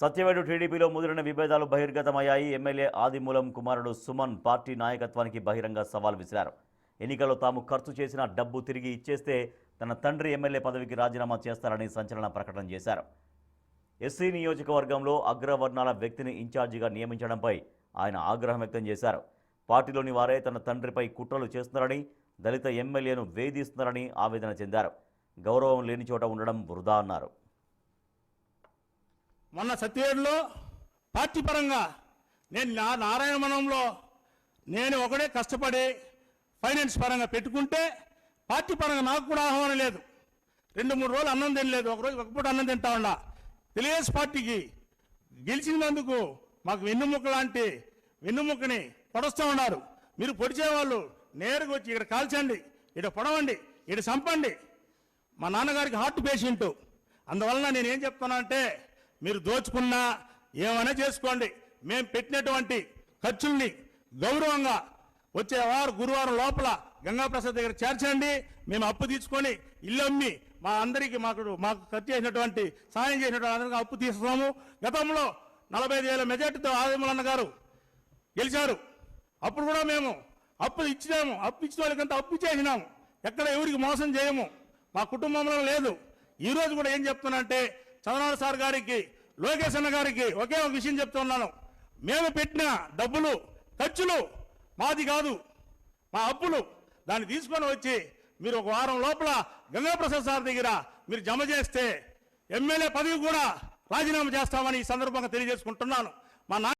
సత్యవేడు టీడీపీలో ముదిరిన విభేదాలు బహిర్గతమయ్యాయి. ఎమ్మెల్యే ఆదిమూలం కుమారుడు సుమన్ పార్టీ నాయకత్వానికి బహిరంగ సవాల్ విసిరారు. ఎన్నికల్లో తాము ఖర్చు చేసిన డబ్బు తిరిగి ఇచ్చేస్తే తన తండ్రి ఎమ్మెల్యే పదవికి రాజీనామా చేస్తారని సంచలన ప్రకటన చేశారు. ఎస్సీ నియోజకవర్గంలో అగ్రవర్ణాల వ్యక్తిని ఇన్ఛార్జిగా నియమించడంపై ఆయన ఆగ్రహం వ్యక్తం చేశారు. పార్టీలోని వారే తన తండ్రిపై కుట్రలు చేస్తున్నారని, దళిత ఎమ్మెల్యేను వేధిస్తున్నారని ఆవేదన చెందారు. గౌరవం లేని చోట ఉండడం వృధా అన్నారు. మొన్న సత్యవేడులో పార్టీ పరంగా నేను నారాయణవనంలో నేను ఒకడే కష్టపడి ఫైనాన్స్ పరంగా పెట్టుకుంటే పార్టీ పరంగా నాకు కూడా ఆహ్వానం లేదు. 2-3 రోజులు అన్నం తినలేదు, ఒకరోజు ఒక పూట అన్నం తింటా ఉన్నా. తెలుగుదేశం పార్టీకి గెలిచినందుకు మాకు వెన్నుముక్క లాంటి వెన్నుముక్కని పొడుస్తూ ఉన్నారు. మీరు పొడిచేవాళ్ళు నేరుగా వచ్చి ఇక్కడ కాల్చండి, ఇక్కడ పొడవండి, ఇక్కడ చంపండి. మా నాన్నగారికి హార్ట్ పేషెంట్. అందువలన నేనేం చెప్తున్నా అంటే, మీరు దోచుకున్నా ఏమైనా చేసుకోండి, మేము పెట్టినటువంటి ఖర్చుల్ని గౌరవంగా వచ్చే గురువారం లోపల గంగాప్రసాద్ దగ్గర చేర్చండి. మేము అప్పు తీసుకొని ఇల్లు అమ్మి మా అందరికీ మాకు ఖర్చు చేసినటువంటి సాయం చేసినటువంటి అందరికీ అప్పు తీసుకోము. గతంలో 45,000 మెజార్టీతో ఆదిమూలన్న గారు గెలిచారు. అప్పుడు కూడా మేము అప్పు ఇచ్చినాము, అప్పు ఇచ్చిన వాళ్ళకంతా అప్పు చేసినాము. ఎక్కడ ఎవరికి మోసం చేయము, మా కుటుంబంలో లేదు. ఈరోజు కూడా ఏం చెప్తున్నా అంటే, చంద్రబాబు సార్ గారికి, లోకేష్ అన్న గారికి ఒకే ఒక విషయం చెప్తున్నాను. మేము పెట్టిన డబ్బులు ఖర్చులు మాది కాదు, మా అప్పులు. దాన్ని తీసుకొని వచ్చి మీరు ఒక వారం లోపల గంగాప్రసాద్ సార్ దగ్గర మీరు జమ చేస్తే ఎమ్మెల్యే పదవి కూడా రాజీనామా చేస్తామని ఈ సందర్భంగా తెలియజేసుకుంటున్నాను. మా